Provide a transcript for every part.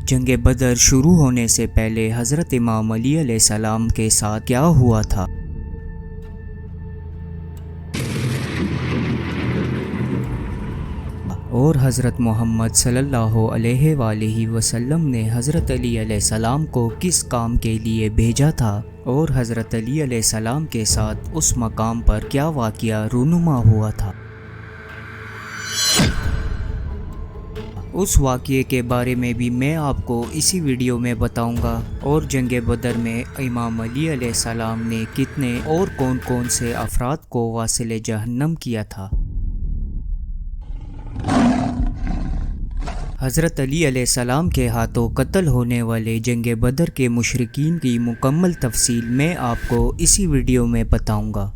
جنگ بدر شروع ہونے سے پہلے حضرت امام علی علیہ السلام کے ساتھ کیا ہوا تھا؟ اور حضرت محمد صلی اللہ علیہ وآلہ وسلم نے حضرت علی علیہ السلام کو کس کام کے لیے بھیجا تھا، اور حضرت علی علیہ السلام کے ساتھ اس مقام پر کیا واقعہ رونما ہوا تھا۔ اس واقعے کے بارے میں بھی میں آپ کو اسی ویڈیو میں بتاؤں گا، اور جنگ بدر میں امام علی علیہ السلام نے کتنے اور کون کون سے افراد کو واصل جہنم کیا تھا۔ حضرت علی علیہ السلام کے ہاتھوں قتل ہونے والے جنگ بدر کے مشرکین کی مکمل تفصیل میں آپ کو اسی ویڈیو میں بتاؤں گا۔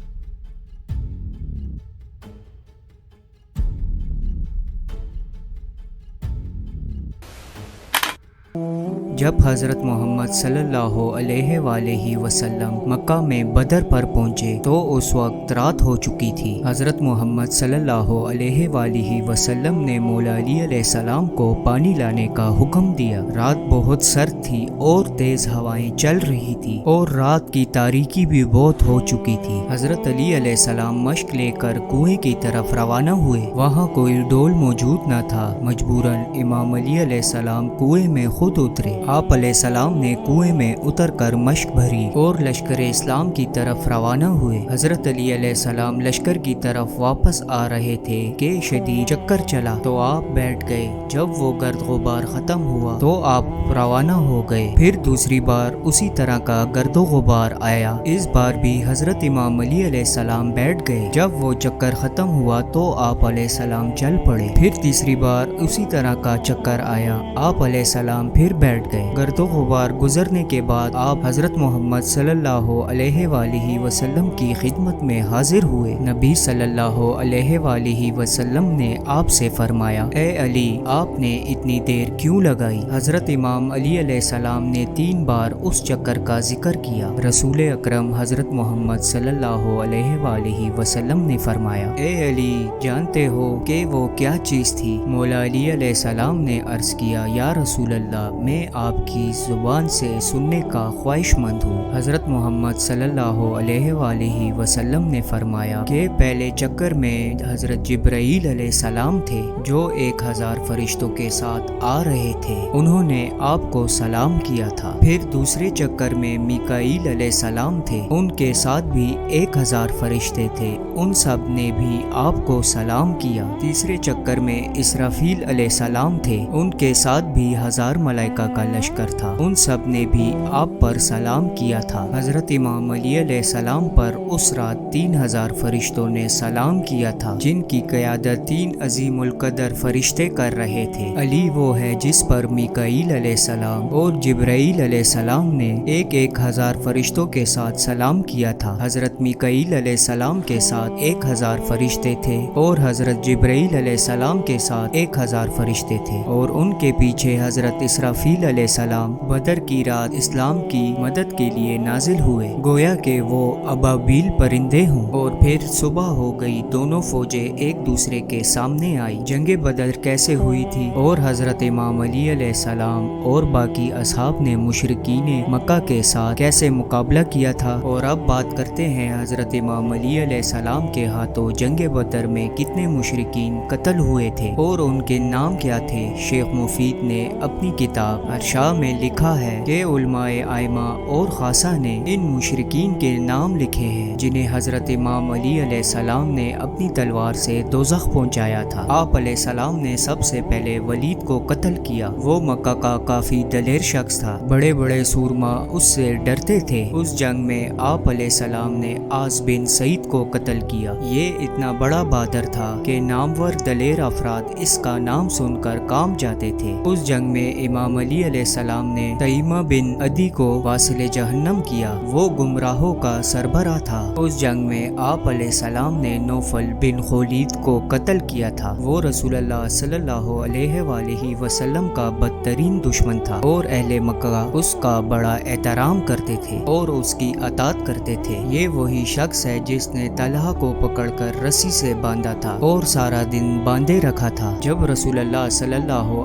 جب حضرت محمد صلی اللہ علیہ وآلہ وسلم مکہ میں بدر پر پہنچے تو اس وقت رات ہو چکی تھی۔ حضرت محمد صلی اللہ علیہ وآلہ وسلم نے مولا علی علیہ السلام کو پانی لانے کا حکم دیا۔ رات بہت سرد تھی اور تیز ہوائیں چل رہی تھی، اور رات کی تاریکی بھی بہت ہو چکی تھی۔ حضرت علی علیہ السلام مشک لے کر کنویں کی طرف روانہ ہوئے۔ وہاں کوئی ڈول موجود نہ تھا، مجبوراً امام علی علیہ السلام کنویں میں خود اترے۔ آپ علیہ السلام نے کنویں میں اتر کر مشک بھری اور لشکر اسلام کی طرف روانہ ہوئے۔ حضرت علی علیہ السلام لشکر کی طرف واپس آ رہے تھے کہ شدید چکر چلا تو آپ بیٹھ گئے۔ جب وہ گرد غبار ختم ہوا تو آپ روانہ ہو گئے۔ پھر دوسری بار اسی طرح کا گرد و غبار آیا، اس بار بھی حضرت امام علی علیہ السلام بیٹھ گئے۔ جب وہ چکر ختم ہوا تو آپ علیہ السلام چل پڑے۔ پھر تیسری بار اسی طرح کا چکر آیا، آپ علیہ السلام پھر بیٹھ گئے۔ گرد و غبار گزرنے کے بعد آپ حضرت محمد صلی اللہ علیہ وآلہ وسلم کی خدمت میں حاضر ہوئے۔ نبی صلی اللہ علیہ وآلہ وسلم نے آپ سے فرمایا، اے علی، آپ نے اتنی دیر کیوں لگائی؟ حضرت امام علی علیہ السلام نے 3 بار اس چکر کا ذکر کیا۔ رسول اکرم حضرت محمد صلی اللہ علیہ وآلہ وسلم نے فرمایا، اے علی، جانتے ہو کہ وہ کیا چیز تھی؟ مولا علی علیہ السلام نے عرض کیا، یا رسول اللہ، میں آپ کی زبان سے سننے کا خواہش مند ہوں۔ حضرت محمد صلی اللہ علیہ وآلہ وسلم نے فرمایا کہ پہلے چکر میں حضرت جبرائیل علیہ السلام تھے، جو 1000 فرشتوں کے ساتھ آ رہے تھے، انہوں نے آپ کو سلام کیا تھا۔ پھر دوسرے چکر میں میکائیل علیہ السلام تھے، ان کے ساتھ بھی 1000 فرشتے تھے، ان سب نے بھی آپ کو سلام کیا۔ تیسرے چکر میں اسرافیل علیہ السلام تھے، ان کے ساتھ بھی 1000 ملائکہ کا لشکر تھا، ان سب نے بھی آپ پر سلام کیا تھا۔ حضرت امام علی علیہ السلام پر اس رات 3000 فرشتوں نے سلام کیا تھا، جن کی قیادت 3 عظیم القدر فرشتے کر رہے تھے۔ علی وہ ہے جس پر میکائیل علیہ السلام اور جبرائیل علیہ السلام نے 1000 فرشتوں کے ساتھ سلام کیا تھا۔ حضرت میکائیل علیہ السلام کے ساتھ 1000 فرشتے تھے، اور حضرت جبرائیل علیہ السلام کے ساتھ 1000 فرشتے تھے، اور ان کے پیچھے حضرت اسرافیل علیہ السلام بدر کی رات اسلام کی مدد کے لیے نازل ہوئے، گویا کہ وہ ابابیل پرندے ہوں۔ اور پھر صبح ہو گئی، دونوں فوجیں ایک دوسرے کے سامنے آئی۔ جنگ بدر کیسے ہوئی تھی، اور حضرت امام علی علیہ السلام اور باقی اصحاب نے مشرکین مکہ کے ساتھ کیسے مقابلہ کیا تھا۔ اور اب بات کرتے ہیں حضرت امام علی علیہ السلام کے ہاتھوں جنگ بدر میں کتنے مشرکین قتل ہوئے تھے اور ان کے نام کیا تھے۔ شیخ مفید نے اپنی کتاب ارشاد میں لکھا ہے کہ علماء ائمہ اور خاصہ نے ان مشرکین کے نام لکھے ہیں جنہیں حضرت امام علی علیہ السلام نے اپنی تلوار سے دوزخ پہنچایا تھا۔ آپ علیہ السلام نے سب سے پہلے ولید کو قتل کیا۔ وہ مکہ کا کافی دلیر شخص تھا، بڑے بڑے سورما اس سے ڈرتے تھے۔ اس جنگ میں آپ علیہ السلام نے عاص بن سعید کو قتل کیا۔ یہ اتنا بڑا بہادر تھا کہ نامور دلیر افراد اس کا نام سن کر کام جاتے تھے۔ اس جنگ میں امام علی علیہ السلام نے تیمہ بن عدی کو واصل جہنم کیا، وہ گمراہوں کا سربراہ تھا۔ اس جنگ میں آپ علیہ السلام نے نوفل بن خولید کو قتل کیا تھا، وہ رسول اللہ صلی اللہ علیہ وآلہ وسلم کا بدترین دشمن تھا، اور اہل مکہ اس کا بڑا احترام کرتے تھے اور اس کی اطاعت کرتے تھے۔ یہ وہی شخص ہے جس نے طلحہ کو پکڑ کر رسی سے باندھا تھا اور سارا دن باندھے رکھا تھا۔ جب رسول اللہ صلی اللہ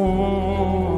Oh